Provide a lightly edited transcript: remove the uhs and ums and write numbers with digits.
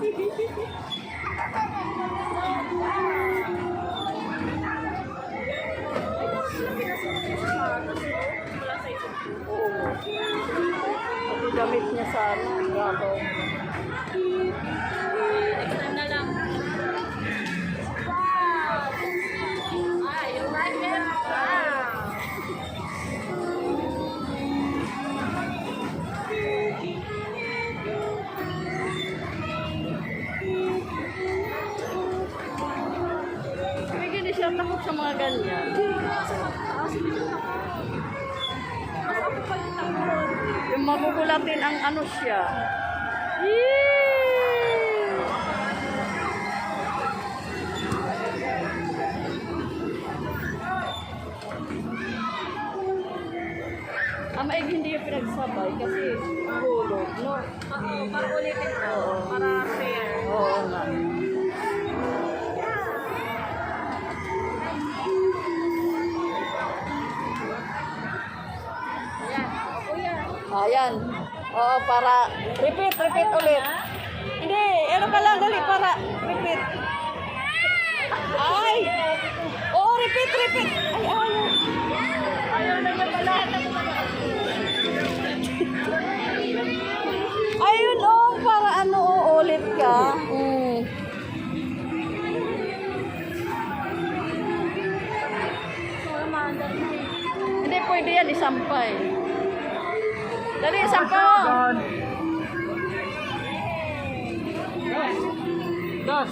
Oo. Pati damit niya sana. Grabe. Extend na lang. Wow! Ah, you like it? Wow! May gini siya takot sa mga ganyan. Yung magugulatin ang ano siya. Yee! Ang maig hindi yung pinagsabay kasi hulog, no? Oo, para ulitin ko. Oo. Para fair. Oo nga. Yan. O yan. Ayan. Oo, para repeat ulit. Hindi, ano ka lang dali para repeat. Ay! Oo, repeat. Ay, ayaw. Ayaw na niya pala. Ayun, oh, para ano, uulit ka. Hindi, pwede yan, isampay. Dali, isampay mo. Dos.